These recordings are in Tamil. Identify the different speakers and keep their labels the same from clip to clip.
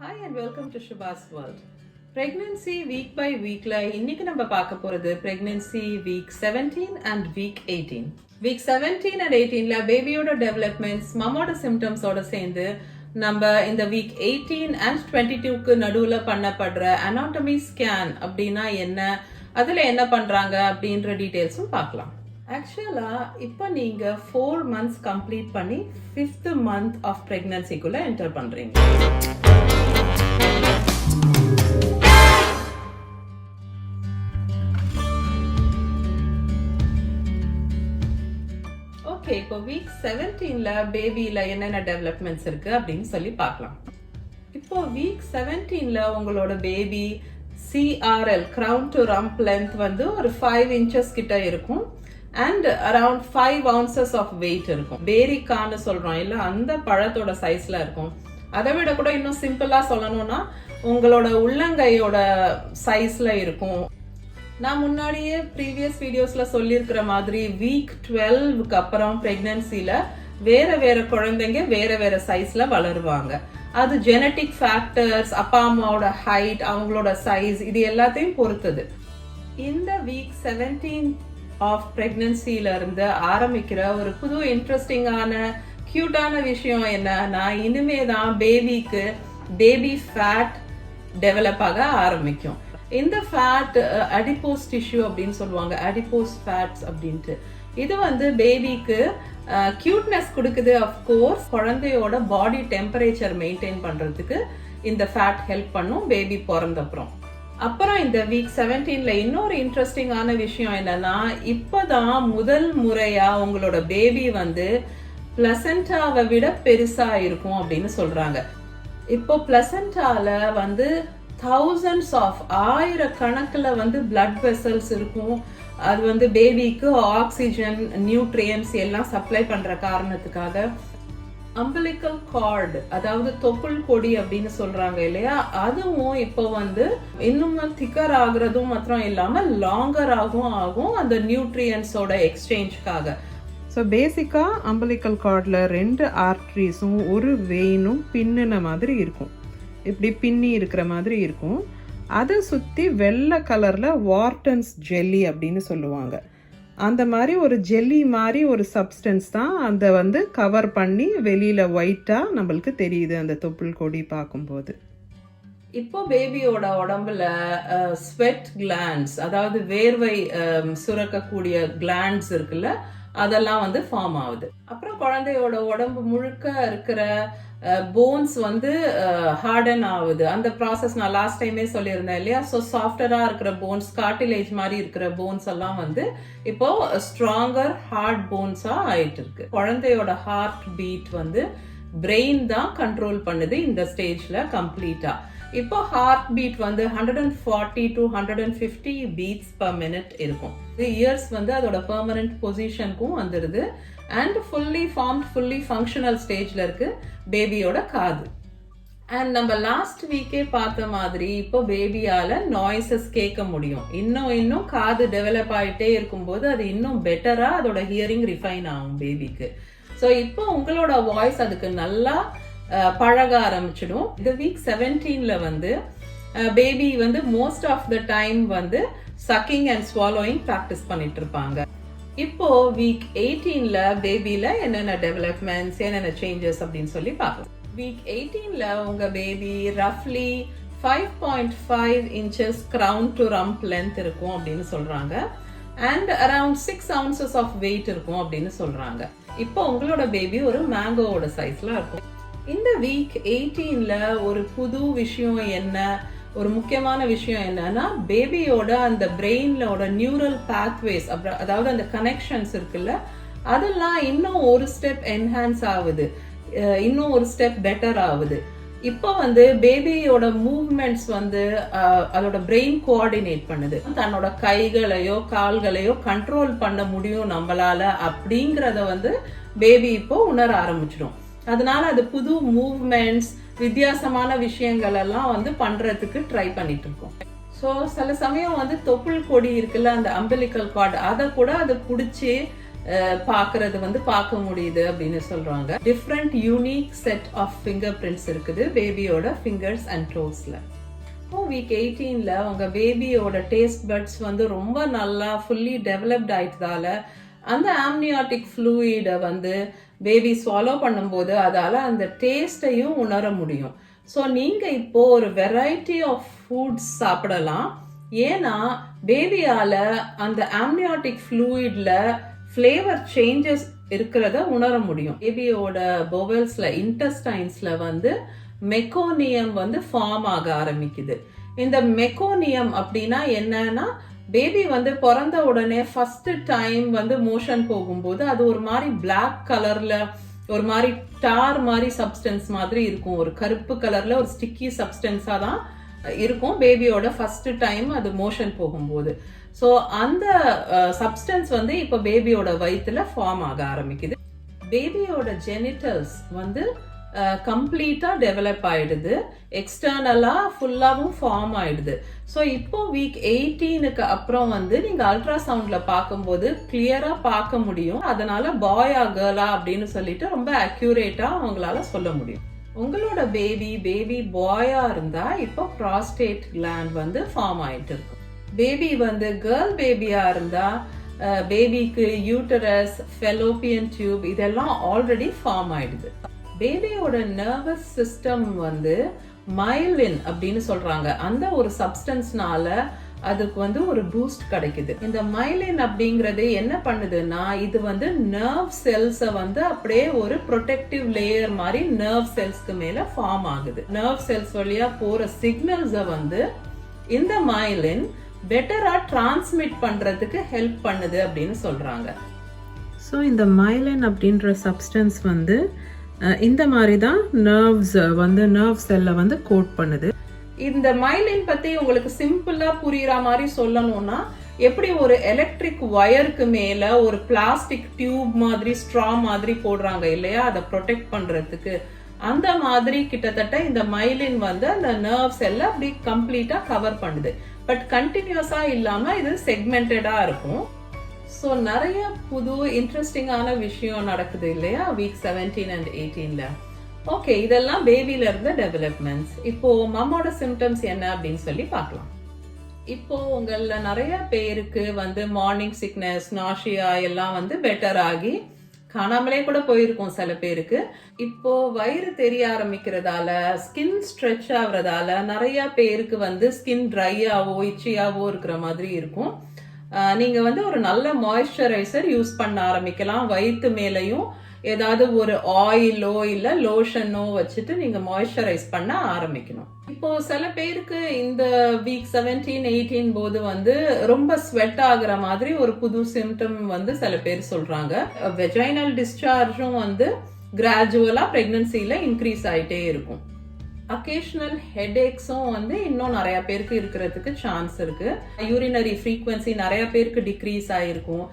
Speaker 1: Hi and welcome to Shubha's World. Pregnancy week by weekல இன்னைக்கு நம்ம பார்க்க போறது pregnancy week 17 and week 18. Week 17 and 18ல பேபியோட டெவலப்மெண்ட்ஸ் மம்மோட சிம்டம்ஸோட சேர்ந்து நம்ம இந்த வீக் 18 and 22க்கு நடுவுல பண்ணப்படுற anatomy scan அப்படின்னா என்ன, அதுல என்ன பண்றாங்க அப்படின்ற டீடைல்ஸும் பார்க்கலாம். ஆக்சுவலா இப்போ நீங்க 4 months கம்ப்ளீட் பண்ணி 5th month ஆஃப் பிரெக்னன்சிக்குள்ள என்டர் பண்றீங்க. ஓகே, இப்போ வீக் 17ல பேபியில என்னென்ன டெவலப்மெண்ட்ஸ் இருக்கு அப்படின்னு சொல்லி பார்க்கலாம். இப்போ வீக் 17ல உங்களோட baby CRL crown to rump length வந்து ஒரு 5 inches கிட்ட இருக்கும் and around 5 ounces of weight இருக்கும். பேரிக்கான்னு சொல்றோம் இல்ல, அந்த பழத்தோட சைஸ்ல இருக்கும். அதை விட கூட இன்னும் சிம்பிளா சொல்லணும்னா உங்களோட உள்ளங்கையோட சைஸ்ல இருக்கும். நான் முன்னாடியே ப்ரீவியஸ் வீடியோஸ்ல சொல்லியிருக்கிற மாதிரி வீக் 12க்கு அப்புறம் பிரெக்னன்சில வேற வேற குழந்தைங்க வேற வேற சைஸ்ல வளருவாங்க. அது ஜெனட்டிக் ஃபேக்டர்ஸ், அப்பா அம்மாவோட ஹைட், அவங்களோட சைஸ், இது எல்லாத்தையும் பொறுத்தது. இந்த வீக் 17 ஆஃப் பிரெக்னன்சில இருந்து ஆரம்பிக்கிற ஒரு புது இன்ட்ரெஸ்டிங்கான கியூட்டான விஷயம் என்னன்னா, இனிமே தான் பேபிக்கு பேபி ஃபேட் டெவலப் ஆக ஆரம்பிக்கும். இந்த ஃபேட் அடிப்போஸ் டிஷ்யூ அப்படின்னு சொல்லுவாங்க, அடிப்போஸ் ஃபேட்ஸ் அப்படின்ட்டு. இது வந்து பேபிக்கு கியூட்னஸ் கொடுக்குது. அஃப்கோர்ஸ் குழந்தையோட பாடி டெம்பரேச்சர் மெயின்டைன் பண்றதுக்கு இந்த ஃபேட் ஹெல்ப் பண்ணும் பேபி பிறந்தப்புறம். அப்புறம் இந்த வீக் 17ல இன்னொரு இன்ட்ரெஸ்டிங்கான விஷயம் என்னன்னா, இப்பதான் முதல் முறையா உங்களோட பேபி வந்து பிளசண்டாவை விட பெருசா இருக்கும் அப்படின்னு சொல்றாங்க. இப்போ பிளசண்டால வந்து thousands of ஆயிரக்கணக்கில் வந்து blood vessels இருக்கும். அது வந்து பேபிக்கு ஆக்சிஜன், நியூட்ரியன்ஸ் எல்லாம் சப்ளை பண்ற காரணத்துக்காக umbilical cord, அதாவது தொப்புள் கொடி அப்படின்னு சொல்றாங்க இல்லையா, அதுவும் இப்போ வந்து இன்னும் திக்கர் ஆகுறதும் மாத்திரம் இல்லாம லாங்கர் ஆகும் அந்த நியூட்ரியன்ஸோட எக்ஸ்சேஞ்சுக்காக. ஸோ பேசிக்கா umbilical cordல 2 ஆர்டரிஸும் ஒரு வெயினும் பின்னின மாதிரி இருக்கும், இப்படி பின்னி இருக்கிற மாதிரி இருக்கும். அதை சுற்றி வெள்ளை கலர்ல வார்டன்ஸ் ஜெல்லி அப்படின்னு சொல்லுவாங்க. அந்த மாதிரி ஒரு ஜெல்லி மாதிரி ஒரு சப்ஸ்டன்ஸ் தான் அந்த வந்து கவர் பண்ணி வெளியில ஒயிட்டா நம்மளுக்கு தெரியுது அந்த தொப்புள் கொடி பார்க்கும்போது. இப்போ பேபியோட உடம்புல ஸ்வெட் கிளாண்ட்ஸ், அதாவது வேர்வை சுரக்கக்கூடிய கிளாண்ட்ஸ் இருக்குல்ல, அதெல்லாம் வந்து ஃபார்ம் ஆகுது. அப்புறம் குழந்தையோட உடம்பு முழுக்க இருக்கிற போன்ஸ் வந்து ஹார்டன் ஆகுது. அந்த ப்ராசஸ் நான் லாஸ்ட் டைமே சொல்லியிருந்தேன் இல்லையா. ஸோ சாஃப்டரா இருக்கிற போன்ஸ், கார்டிலேஜ் மாதிரி இருக்கிற போன்ஸ் எல்லாம் வந்து இப்போ ஸ்ட்ராங்கர் ஹார்ட் போன்ஸா ஆயிட்டு இருக்கு. குழந்தையோட ஹார்ட் பீட் வந்து பிரெயின் தான் கண்ட்ரோல் பண்ணுது இந்த ஸ்டேஜ்ல கம்ப்ளீட்டா. இப்போ ஹார்ட் பீட் வந்து 140 to 150 beats per minute இருக்கும். இயர்ஸ் வந்து அதோட பெர்மனன்ட் பொசிஷனுக்கும் வந்துடுது. And fully formed, fully functional ஸ்டேஜ்ல இருக்கு பேபியோட காது. அண்ட் நம்ம லாஸ்ட் வீக்கே பார்த்த மாதிரி இப்போ பேபியால நாய்ஸஸ் கேட்க முடியும். இன்னும் காது டெவலப் ஆகிட்டே இருக்கும்போது அது இன்னும் பெட்டரா அதோட ஹியரிங் ரிஃபைன் ஆகும் பேபிக்கு. ஸோ இப்போ உங்களோட வாய்ஸ் அதுக்கு நல்லா பழக ஆரம்பிச்சிடும். இந்த வீக் 17ல வந்து பேபி வந்து மோஸ்ட் ஆஃப் த டைம் வந்து சக்கிங் அண்ட் ஸ்வாலோயிங் ப்ராக்டிஸ் பண்ணிட்டு இருப்பாங்க. இப்போ வீக் 18ல பேபில என்னென்ன டெவலப்மெண்ட்ஸ், என்னென்ன சேஞ்சஸ் அப்படின்னு சொல்லி பார்க்கலாம். வீக் 18ல உங்க பேபி ரஃப்லி 5.5 inches crown to rump length இருக்கும் அப்படின்னு சொல்றாங்க. And around 6 ounces of weight இருக்கும் அப்படின்னு சொல்றாங்க. இப்போ உங்களோட பேபி ஒரு மேங்கோவோட சைஸ்ல இருக்கும். இந்த வீக் 18ல ஒரு புது விஷயம் என்ன, ஒரு முக்கியமான விஷயம் என்னன்னா, பேபியோட அந்த பிரெயினோட நியூரல் பாத்வேஸ், அதாவது அந்த கனெக்ஷன்ஸ் இருக்குல்ல, அதெல்லாம் இன்னும் ஒரு ஸ்டெப் என்ஹான்ஸ் ஆகுது, இன்னும் ஒரு ஸ்டெப் பெட்டர் ஆகுது. இப்போ வந்து பேபியோட மூவ்மெண்ட்ஸ் வந்து அதோட பிரெயின் கோஆர்டினேட் பண்ணுது. தன்னோட கைகளையோ கால்களையோ கண்ட்ரோல் பண்ண முடியும் நம்மளால அப்படிங்கறத வந்து பேபி இப்போ உணர ஆரம்பிச்சிடும். அதனால அது புது மூவ்மெண்ட்ஸ், வித்தியாசமான விஷயங்கள் எல்லாம் வந்து பண்றதுக்கு ட்ரை பண்ணிட்டு இருக்கோம். ஸோ சில சமயம் வந்து தொப்புள் கொடி இருக்குல்ல, அந்த umbilical cord, அதை கூட அது பிடிச்சி பார்க்கறது வந்து பார்க்க முடியுது அப்படின்னு சொல்றாங்க. Different unique set of fingerprints இருக்குது பேபியோட ஃபிங்கர்ஸ் அண்ட் டோஸ்ல. வீக் 18ல உங்க பேபியோட டேஸ்ட் பட்ஸ் வந்து ரொம்ப நல்லா ஃபுல்லி டெவலப்ட் ஆயிட்டதால அந்த ஆம்னியாட்டிக் ஃப்ளூயிடை வந்து பேபி ஸ்வாலோ பண்ணும்போது அதால அந்த டேஸ்டையும் உணர முடியும். ஸோ நீங்க இப்போ ஒரு வெரைட்டி ஆஃப் ஃபுட்ஸ் சாப்பிடலாம். ஏன்னா பேபியால அந்த ஆம்னியாட்டிக் ஃப்ளூயிட்ல ஃப்ளேவர் சேஞ்சஸ் இருக்கிறத உணர முடியும். பேபியோட போவல்ஸ்ல இன்டெஸ்டைன்ஸ்ல வந்து மெக்கோனியம் வந்து ஃபார்ம் ஆக ஆரம்பிக்குது. இந்த மெக்கோனியம் அப்படின்னா என்னன்னா, பேபி வந்து பிறந்த உடனே ஃபர்ஸ்ட் டைம் வந்து மோஷன் போகும்போது அது ஒரு மாதிரி பிளாக் கலர்ல ஒரு மாதிரி டார் மாதிரி சப்ஸ்டன்ஸ் மாதிரி இருக்கும். ஒரு கருப்பு கலர்ல ஒரு ஸ்டிக்கி சப்ஸ்டன்ஸா தான் இருக்கும் பேபியோட ஃபர்ஸ்ட் டைம் அது மோஷன் போகும்போது. ஸோ அந்த சப்ஸ்டன்ஸ் வந்து இப்போ பேபியோட வயிற்றுல ஃபார்ம் ஆக ஆரம்பிக்குது. பேபியோட ஜெனிட்டல்ஸ் வந்து கம்ப்ளீட்டா டெவலப் ஆயிடுது, எக்ஸ்டர்னலா ஃபுல்லாவும் ஃபார்ம் ஆயிடுது. ஸோ இப்போ வீக் 18க்கு அப்புறம் வந்து நீங்க அல்ட்ராசவுண்ட்ல பார்க்கும்போது கிளியரா பார்க்க முடியும். அதனால பாயா கேர்ளா அப்படின்னு சொல்லிட்டு ரொம்ப அக்யூரேட்டா அவங்களால சொல்ல முடியும். உங்களோட பேபி பாயா இருந்தா இப்போ ப்ராஸ்டேட் கிளாண்ட் வந்து ஃபார்ம் ஆயிட்டு இருக்கும். பேபி வந்து கேர்ள் பேபியா இருந்தா பேபிக்கு யூட்டரஸ், ஃபெலோப்பியன் டியூப் இதெல்லாம் ஆல்ரெடி ஃபார்ம் ஆயிடுது. பேபியோட நர்வஸ் சிஸ்டம் வந்து மைலின் அப்படின்னு சொல்றாங்க. அந்த ஒரு சப்ஸ்டன்ஸ்னால அதுக்கு வந்து ஒரு பூஸ்ட் கிடைக்குது. இந்த மைலின் அப்படிங்கறது என்ன பண்ணுதுன்னா, இது வந்து நர்வ் செல்ஸை வந்து அப்படியே ஒரு ப்ரொடெக்டிவ் லேயர் மாதிரி நர்வ் செல்ஸ்க்கு மேல ஃபார்ம் ஆகுது. நர்வ் செல்ஸ் வழியா போற சிக்னல்ஸை வந்து இந்த மைலின் பெட்டரா டிரான்ஸ்மிட் பண்றதுக்கு ஹெல்ப் பண்ணுது அப்படின்னு சொல்றாங்க. ஸோ இந்த மைலின் அப்படின்ற சப்ஸ்டன்ஸ் வந்து இந்த மாதிரி தான் நர்வ்ஸ் வந்து நர்வ் செல்லை வந்து கோட் பண்ணுது. இந்த மைலின் பத்தி உங்களுக்கு சிம்பிளா புரியுற மாதிரி சொல்லணும்னா, எப்படி ஒரு எலக்ட்ரிக் வயருக்கு மேல ஒரு பிளாஸ்டிக் டியூப் மாதிரி ஸ்ட்ரா மாதிரி போடுறாங்க இல்லையா, அதை ப்ரொடெக்ட் பண்றதுக்கு, அந்த மாதிரி கிட்டத்தட்ட இந்த மைலின் வந்து அந்த நர்வ் செல்லை அப்படி கம்ப்ளீட்டா கவர் பண்ணுது. பட் கண்டினியூஸா இல்லாம இது செக்மெண்டடா இருக்கும். ஸோ நிறைய புது இன்ட்ரெஸ்டிங்கான விஷயம் நடக்குது இல்லையா வீக் 17 and 18ல. ஓகே, இதெல்லாம் பேபில இருந்த டெவலப்மெண்ட்ஸ். இப்போ மம்மோட சிம்டம்ஸ் என்ன அப்படின்னு சொல்லி பார்க்கலாம். இப்போ உங்கள நிறைய பேருக்கு வந்து மார்னிங் சிக்னஸ், நாஷியா எல்லாம் வந்து பெட்டர் ஆகி காணாமலே கூட போயிருக்கும் சில பேருக்கு. இப்போ வயிறு தெரிய ஆரம்பிக்கிறதால, ஸ்கின் ஸ்ட்ரெச் ஆகுறதால நிறைய பேருக்கு வந்து ஸ்கின் ட்ரையாவோ இச்சியாவோ இருக்கிற மாதிரி இருக்கும். நீங்க வந்து ஒரு நல்ல மாய்ஸ்சரைசர் யூஸ் பண்ண ஆரம்பிக்கலாம். வயிற்று மேலையும் ஏதாவது ஒரு ஆயிலோ இல்ல லோஷனோ வச்சுட்டு நீங்க மாய்ஸ்சரைஸ் பண்ண ஆரம்பிக்கணும். இப்போ சில பேருக்கு இந்த வீக் 17, 18 போது வந்து ரொம்ப ஸ்வெட் ஆகுற மாதிரி ஒரு புது சிம்டம் வந்து சில பேர் சொல்றாங்க. வெஜைனல் டிஸ்சார்ஜும் வந்து கிராஜுவலா பிரெக்னன்சில இன்க்ரீஸ் ஆயிட்டே இருக்கும். அக்கேஷனல் ஹெட்ஏக்ஸும் வந்து இன்னும் நிறைய பேருக்கு இருக்கிறதுக்கு சான்ஸ் இருக்கு. யூரினரி ஃப்ரீக்வன்சி நிறைய பேருக்கு டிக்ரீஸ் ஆயிருக்கும்.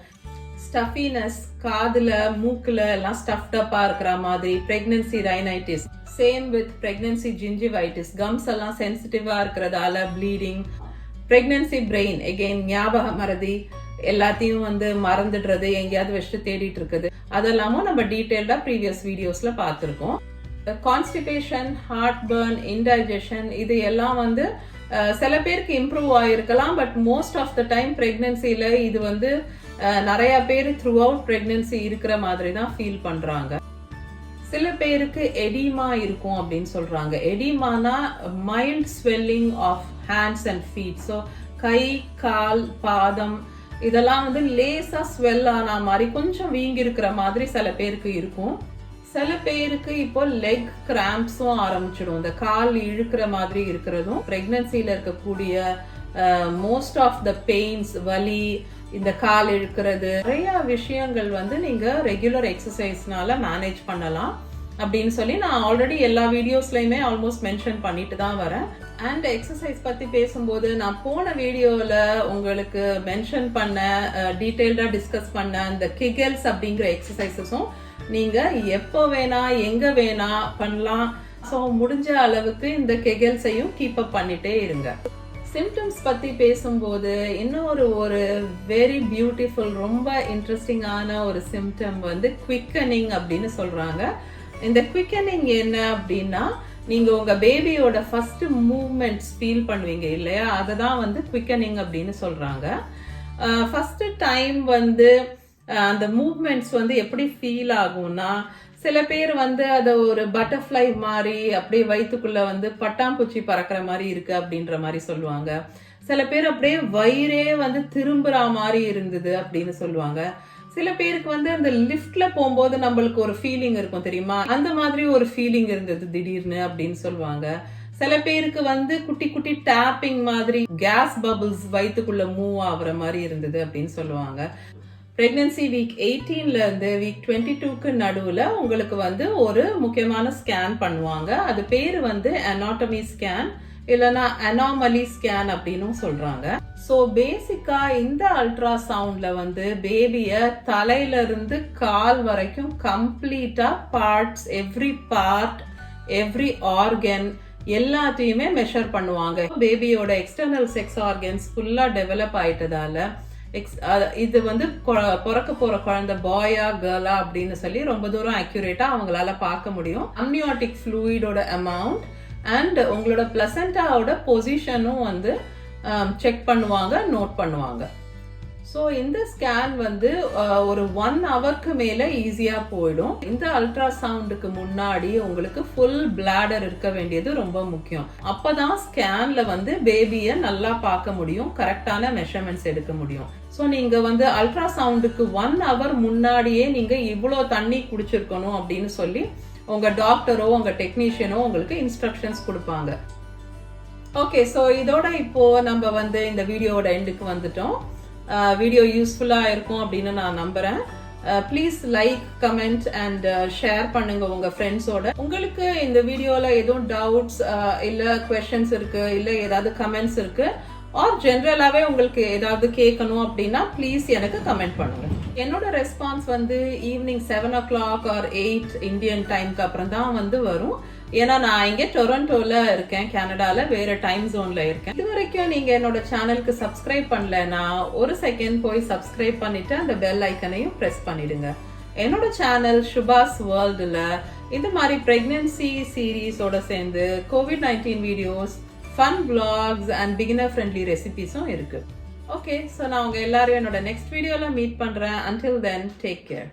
Speaker 1: ஸ்டஃபினஸ், காதுல மூக்குல எல்லாம் ஸ்டஃப்டப்பா இருக்கிற மாதிரி, pregnancy rhinitis, same with pregnancy ஜிஞ்சிவைட்டிஸ், comes எல்லாம் சென்சிட்டிவா இருக்கிறதால ப்ளீடிங், பிரெக்னன்சி பிரெயின் எகெயின் ஞாபக மறதி, எல்லாத்தையும் வந்து மறந்துடுறது, எங்கேயாவது வச்சுட்டு தேடிட்டு இருக்குது, அதெல்லாமும் நம்ம டீட்டெயில்டா ப்ரீவியஸ் வீடியோஸ்ல பார்த்துருக்கோம். கான்ஸ்டிபேஷன், ஹார்ட் பர்ன், இன்டைஜஷன் இது எல்லாம் வந்து சில பேருக்கு இம்ப்ரூவ் ஆயிருக்கலாம். But most of the time பிரெக்னன்சில இது வந்து நிறைய பேர் த்ரூ அவுட் பிரெக்னன்சி இருக்கிற மாதிரி தான் ஃபீல் பண்றாங்க. சில பேருக்கு எடிமா இருக்கும் அப்படின்னு சொல்றாங்க. எடிமானா mild swelling of hands and feet. So கை, கால், பாதம் இதெல்லாம் வந்து லேசா ஸ்வெல் ஆன மாதிரி கொஞ்சம் வீங்கி இருக்கிற மாதிரி சில பேருக்கு இருக்கும். சில பேருக்கு இப்போ லெக் கிராம்ப்ஸும் ஆரம்பிச்சிடும். இந்த கால் இழுக்கிற மாதிரி இருக்கிறதும் பிரெக்னன்சில இருக்கக்கூடிய மோஸ்ட் ஆஃப் த பெயின்ஸ், வலி, இந்த கால் இழுக்கிறது, நிறைய விஷயங்கள் வந்து நீங்க ரெகுலர் எக்ஸசைஸ்னால மேனேஜ் பண்ணலாம் அப்படின்னு சொல்லி நான் ஆல்ரெடி எல்லா வீடியோஸ்லயுமே ஆல்மோஸ்ட் மென்ஷன் பண்ணிட்டு தான் வரேன். அண்ட் எக்ஸசைஸ் பத்தி பேசும்போது நான் போன வீடியோல உங்களுக்கு மென்ஷன் பண்ண, டீடைல்டா டிஸ்கஸ் பண்ண அந்த கிகல்ஸ் அப்படிங்கிற எக்ஸசைசஸும் நீங்க எப்போ வேணா எங்க வேணா பண்ணலாம். ஸோ முடிஞ்ச அளவுக்கு இந்த கெகல்ஸையும் கீப் அப் பண்ணிட்டே இருங்க. சிம்டம்ஸ் பத்தி பேசும்போது இன்னொரு ஒரு வெரி பியூட்டிஃபுல் ரொம்ப இன்ட்ரெஸ்டிங்கான ஒரு சிம்டம் வந்து குவிக்கனிங் அப்படின்னு சொல்றாங்க. இந்த குவிக்கனிங் என்ன அப்படின்னா, நீங்க உங்க பேபியோட ஃபர்ஸ்ட் மூவ்மெண்ட்ஸ் ஃபீல் பண்ணுவீங்க இல்லையா, அதை தான் வந்து குவிக்கனிங் அப்படின்னு சொல்றாங்க. ஃபர்ஸ்ட் டைம் வந்து அந்த மூவ்மெண்ட்ஸ் வந்து எப்படி ஃபீல் ஆகும்னா, சில பேர் வந்து அதை ஒரு பட்டர்ஃப்ளை மாதிரி அப்படியே வயிற்றுக்குள்ள வந்து பட்டாம்பூச்சி பறக்கிற மாதிரி இருக்கு அப்படின்ற மாதிரி சொல்லுவாங்க. சில பேர் அப்படியே வயிறே வந்து திரும்புற மாதிரி இருந்தது அப்படின்னு சொல்லுவாங்க. சில பேருக்கு வந்து அந்த லிஃப்ட்ல போகும்போது நம்மளுக்கு ஒரு ஃபீலிங் இருக்கும் தெரியுமா, அந்த மாதிரி ஒரு ஃபீலிங் இருந்தது திடீர்னு அப்படின்னு சொல்லுவாங்க. சில பேருக்கு வந்து குட்டி குட்டி டேப்பிங் மாதிரி கேஸ் பபிள்ஸ் வயிற்றுக்குள்ள மூவ் ஆகுற மாதிரி இருந்தது அப்படின்னு சொல்லுவாங்க. பிரெக்னன்சி வீக் 18ல இருந்து வீக் 22க்கு நடுவுல உங்களுக்கு வந்து ஒரு முக்கியமான ஸ்கேன் பண்ணுவாங்க. அது பேரு வந்து அனாட்டமி ஸ்கேன் இல்லைன்னா அனாமலி ஸ்கேன் அப்படின்னு சொல்றாங்க. ஸோ பேசிக்கா இந்த அல்ட்ராசவுண்ட்ல வந்து பேபிய தலையில இருந்து கால் வரைக்கும் கம்ப்ளீட்டா parts, every part, every organ எல்லாத்தையுமே மெஷர் பண்ணுவாங்க. பேபியோட எக்ஸ்டர்னல் செக்ஸ் ஆர்கன்ஸ் ஃபுல்லா டெவலப் ஆயிட்டதால இது வந்து பிறக்க போற குழந்தை பாயா கேர்ளா அப்படின்னு சொல்லி ரொம்ப தூரம் அக்யூரேட்டா அவங்களால பார்க்க முடியும். அம்னியாட்டிக் ஃப்ளூயிடோட அமௌண்ட் அண்ட் உங்களோட பிளசண்டாவோட பொசிஷனும் வந்து செக் பண்ணுவாங்க, நோட் பண்ணுவாங்க. ஸோ இந்த ஸ்கேன் வந்து ஒரு 1 ஹவருக்கு மேல ஈஸியா போயிடும். இந்த அல்ட்ராசவுண்டுக்கு முன்னாடி உங்களுக்கு ஃபுல் பிளாடர் இருக்க வேண்டியது ரொம்ப முக்கியம். அப்பதான் ஸ்கேன்ல வந்து பேபியை நல்லா பார்க்க முடியும், கரெக்டான மெஷர்மெண்ட்ஸ் எடுக்க முடியும். ஸோ நீங்க வந்து அல்ட்ராசவுண்டுக்கு 1 ஹவர் முன்னாடியே நீங்க இவ்வளோ தண்ணி குடிச்சிருக்கணும் அப்படின்னு சொல்லி உங்க டாக்டரோ உங்க டெக்னீஷியனோ உங்களுக்கு இன்ஸ்ட்ரக்ஷன்ஸ் கொடுப்பாங்க. ஓகே, ஸோ இதோட இப்போ நம்ம வந்து இந்த வீடியோட எண்டுக்கு வந்துட்டோம். வீடியோ யூஸ்ஃபுல்லாக இருக்கும் அப்படின்னு நான் நம்புறேன். Please like, comment and share பண்ணுங்க உங்க ஃப்ரெண்ட்ஸோட. உங்களுக்கு இந்த வீடியோல எதுவும் டவுட்ஸ் இல்ல குவெஸ்சன்ஸ் இருக்கு, இல்ல ஏதாவது கமெண்ட்ஸ் இருக்கு, ஆர் ஜென்ரலாவே உங்களுக்கு ஏதாவது கேட்கணும் அப்படின்னா ப்ளீஸ் எனக்கு கமெண்ட் பண்ணுங்க. என்னோட ரெஸ்பான்ஸ் வந்து ஈவினிங் 7 o'clock or 8 இந்தியன் டைம்க்கு அப்புறம் தான் வந்து வரும். ஏன்னா நான் இங்கே டொரண்டோல இருக்கேன், கனடால வேற டைம் ஜோன்ல இருக்கேன். இது வரைக்கும் நீங்க என்னோட சேனலுக்கு சப்ஸ்கிரைப் பண்ணலன்னா ஒரு செகண்ட் போய் சப்ஸ்கிரைப் பண்ணிட்டு அந்த பெல் ஐக்கனையும் பிரஸ் பண்ணிடுங்க. என்னோட சேனல் சுபாஸ் வேர்ல்டுல இந்த மாதிரி பிரெக்னன்சி சீரீஸோட சேர்ந்து COVID-19 videos, fun vlogs and beginner friendly ரெசிபிஸும் இருக்கு. ஓகே, ஸோ நான் உங்க எல்லாரையும் என்னோட நெக்ஸ்ட் வீடியோல மீட் பண்றேன். Until then, take care.